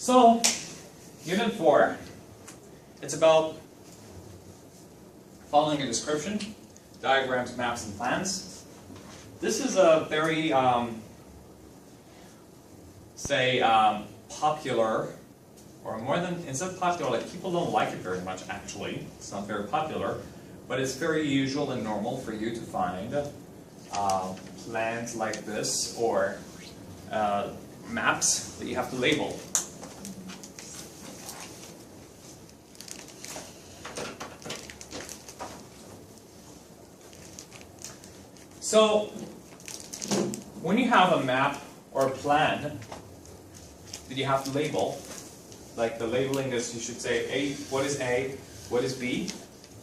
So, Unit 4, it's about following a description, diagrams, maps, and plans. This is a very, popular, or more than, instead of popular, like people don't like it very much actually. It's not very popular, but it's very usual and normal for you to find plans like this or maps that you have to label. So, when you have a map or a plan that you have to label, like the labeling is, you should say what is A, what is B,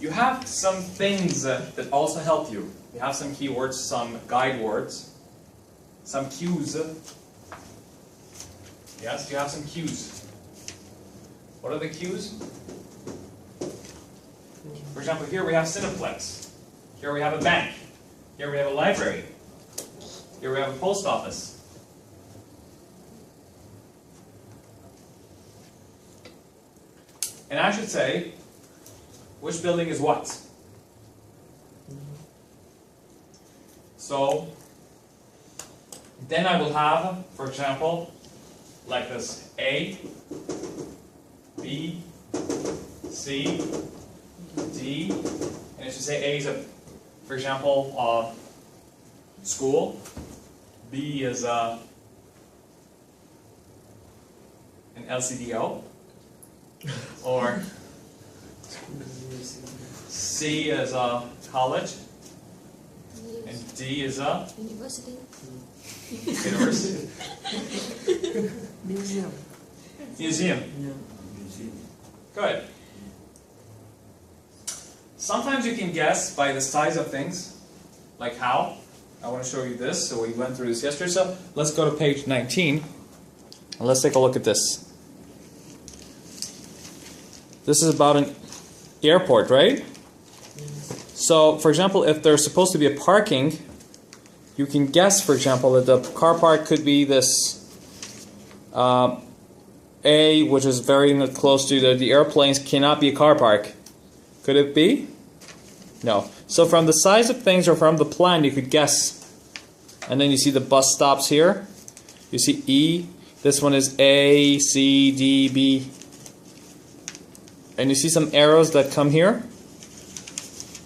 you have some things that also help you. You have some keywords, some guide words, some cues. Yes, you have some cues. What are the cues? For example, here we have Cineplex. Here we have a bank. Here we have a library. Here we have a post office. And I should say, which building is what? So, then I will have, for example, like this, A, B, C, D, and it should say A is a, for example, school, B is an LCDO, or C is a college, and D is a university. University. Museum. Museum. Yeah. Good. Sometimes you can guess by the size of things, like how. I want to show you this, so we went through this yesterday. So let's go to page 19, and let's take a look at this. This is about an airport, right? So, for example, if there's supposed to be a parking, you can guess, for example, that the car park could be this A, which is very close to the airplanes, cannot be a car park. Could it be? No. So from the size of things or from the plan, you could guess. And then you see the bus stops here. You see E. This one is A, C, D, B. And you see some arrows that come here.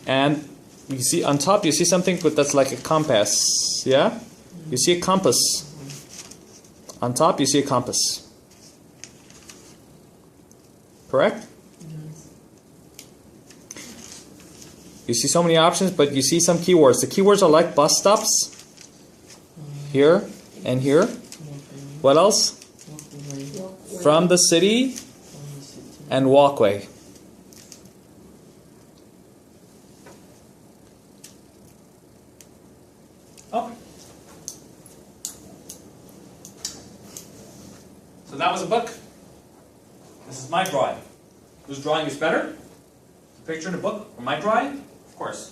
And you see on top, you see something that's like a compass. Yeah? You see a compass. On top, you see a compass. Correct? You see so many options, but you see some keywords. The keywords are like bus stops. Here and here. What else? Walkway. From the city and walkway. Okay. So that was a book. This is my drawing. Whose drawing is better? The picture in the book or my drawing? Of course.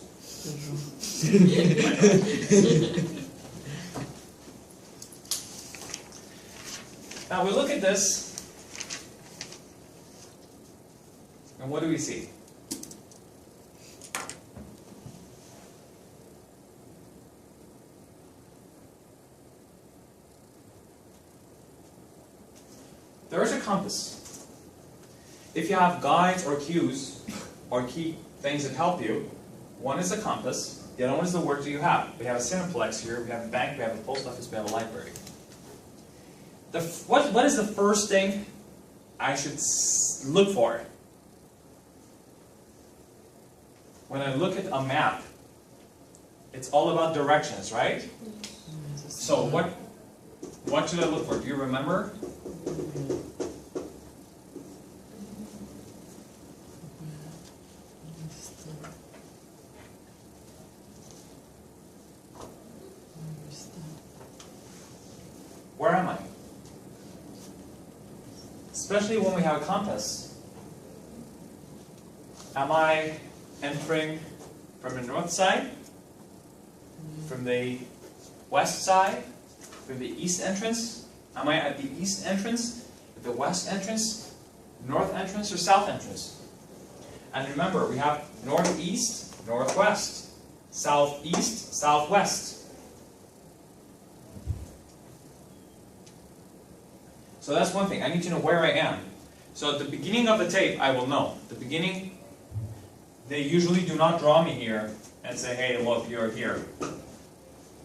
Now we look at this, and what do we see? There is a compass. If you have guides or cues or key things that help you, one is a compass, the other one is the words that you have. We have a Cineplex here, we have a bank, we have a post office, we have a library. What is the first thing I should look for? When I look at a map, it's all about directions, right? So what should I look for? Do you remember? Where am I? Especially when we have a compass. Am I entering from the north side? From the west side? From the east entrance? Am I at the east entrance? the west entrance, north entrance, or south entrance? And remember, we have northeast, northwest, southeast, southwest. So that's one thing. I need to know where I am. So at the beginning of the tape, I will know. At the beginning, they usually do not draw me here and say, hey, look, you're here.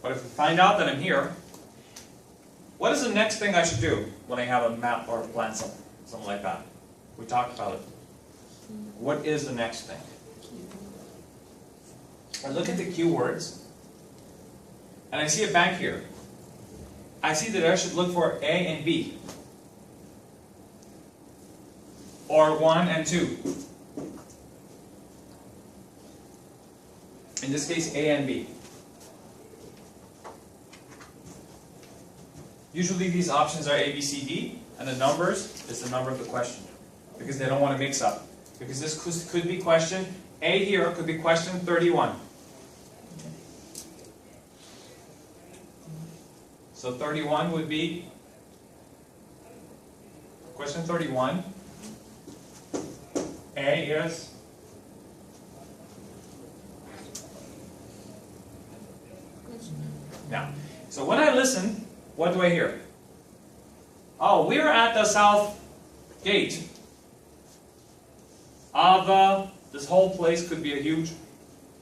But if I find out that I'm here, what is the next thing I should do when I have a map or a plan, something like that? We talked about it. What is the next thing? I look at the keywords, and I see a bank here. I see that I should look for A and B. Or 1 and 2. In this case, A and B. Usually these options are A, B, C, D, and the numbers is the number of the question. Because they don't want to mix up. Because this could be question, A here could be question 31. So 31 would be, question 31, A is now. So when I listen, what do I hear? Oh, we're at the south gate of this whole place could be a huge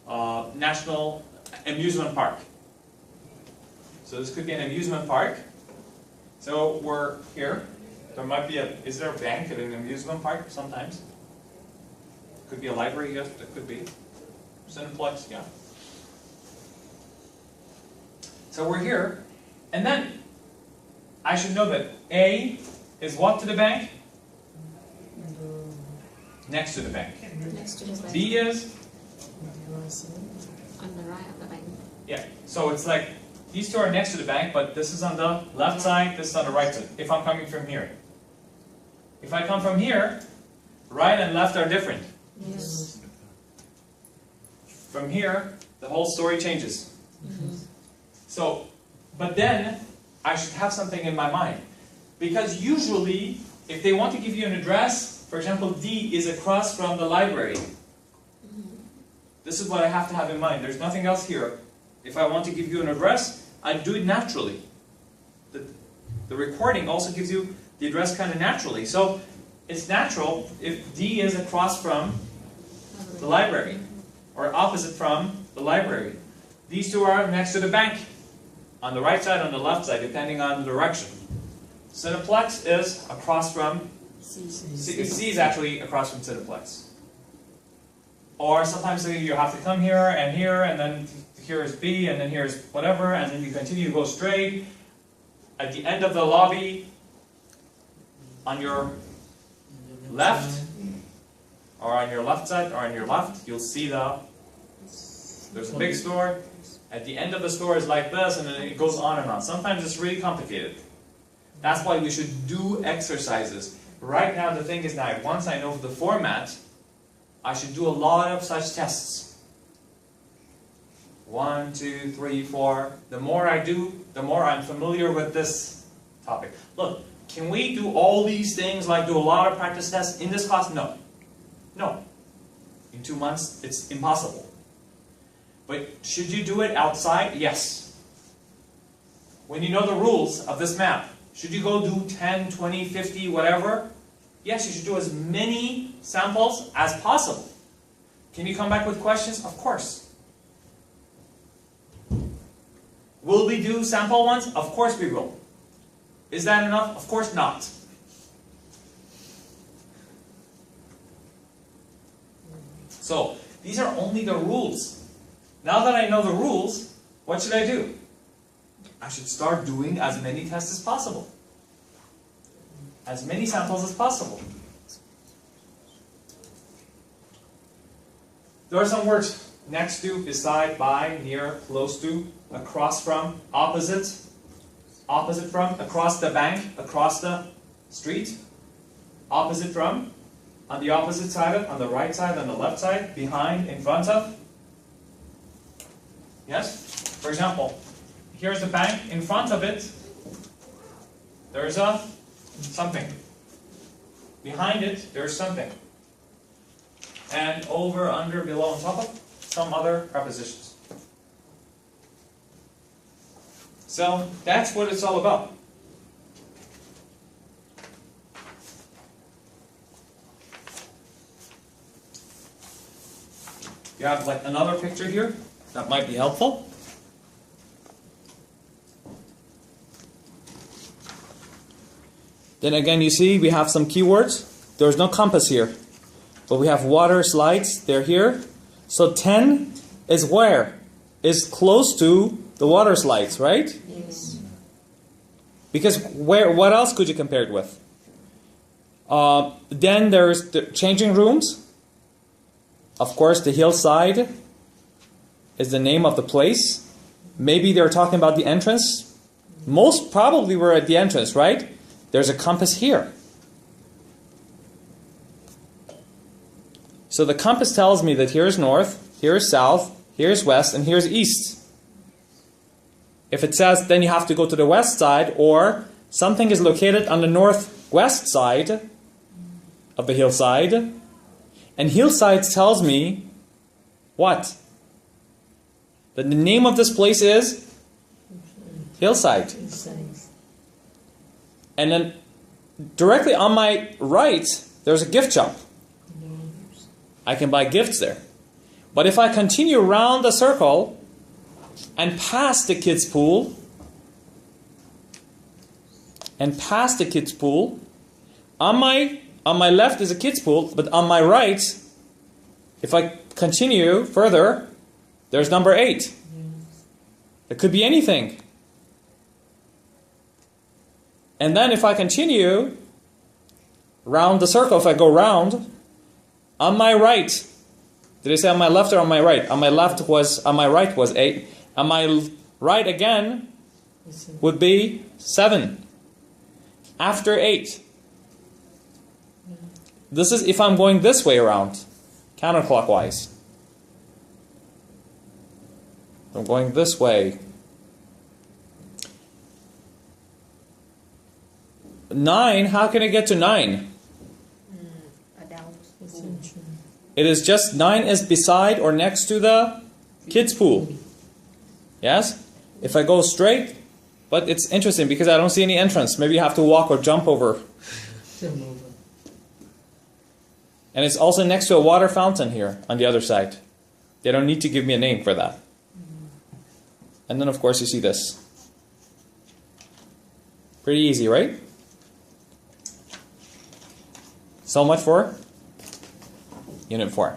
national amusement park. So this could be an amusement park. So we're here. There might be is there a bank at an amusement park sometimes? Could be a library, yes, it could be. Cineplex, yeah. So we're here, and then I should know that A is what to the bank? Next to the bank. Next to the bank. B is? On the right of the bank. Yeah, so it's like, these two are next to the bank, but this is on the left side, this is on the right side, if I'm coming from here. If I come from here, right and left are different. Yes. From here, the whole story changes. So, but then, I should have something in my mind. Because usually, if they want to give you an address, for example, D is across from the library. This is what I have to have in mind. There's nothing else here. If I want to give you an address, I do it naturally. The recording also gives you the address kind of naturally. So, it's natural if D is across from the library, or opposite from the library. These two are next to the bank. On the right side, on the left side, depending on the direction. Cineplex is across from C is actually across from Cineplex. Or sometimes you have to come here, and then here is B, and then here's whatever, and then you continue to go straight. At the end of the lobby, on your left, or on your left side, or on your left, you'll see there's a big store. At the end of the store is like this, and then it goes on and on. Sometimes it's really complicated. That's why we should do exercises. Right now, the thing is that once I know the format, I should do a lot of such tests. 1, 2, 3, 4. The more I do, the more I'm familiar with this topic. Look, can we do all these things, like do a lot of practice tests in this class? No. No. In 2 months, it's impossible. But should you do it outside? Yes. When you know the rules of this map, should you go do 10, 20, 50, whatever? Yes, you should do as many samples as possible. Can you come back with questions? Of course. Will we do sample ones? Of course we will. Is that enough? Of course not. So, these are only the rules. Now that I know the rules, what should I do? I should start doing as many tests as possible. As many samples as possible. There are some words: next to, beside, by, near, close to, across from, opposite, opposite from, across the bank, across the street, opposite from, on the opposite side of, on the right side, on the left side, behind, in front of. Yes? For example, here's the bank. In front of it, there's a something. behind it, there's something. And over, under, below, on top of, some other prepositions. So that's what it's all about. You have like another picture here that might be helpful. Then again, you see we have some keywords. There's no compass here, but we have water slides. They're here. So 10 is where? Is close to the water slides, right? Yes. Because where? What else could you compare it with? Then there's the changing rooms. Of course, the hillside is the name of the place. Maybe they're talking about the entrance. Most probably we're at the entrance, right? There's a compass here. So the compass tells me that here's north, here's south, here's west, and here's east. If it says then you have to go to the west side, or something is located on the northwest side of the hillside, and hillside tells me what? That the name of this place is hillside. And then directly on my right, there's a gift shop. I can buy gifts there. But if I continue around the circle and past the kids' pool, on my left is a kids' pool, but on my right, if I continue further, there's number 8. It could be anything. And then if I continue round the circle, if I go round, on my right, did I say on my left or on my right? On my right was 8. On my right again would be 7. After 8. This is if I'm going this way around, counterclockwise. I'm going this way. 9, how can I get to 9? It is just 9 is beside or next to the kids' pool. Yes? If I go straight, but it's interesting because I don't see any entrance. Maybe you have to walk or jump over. And it's also next to a water fountain here on the other side. They don't need to give me a name for that. And then of course you see this. Pretty easy, right? So much for Unit 4.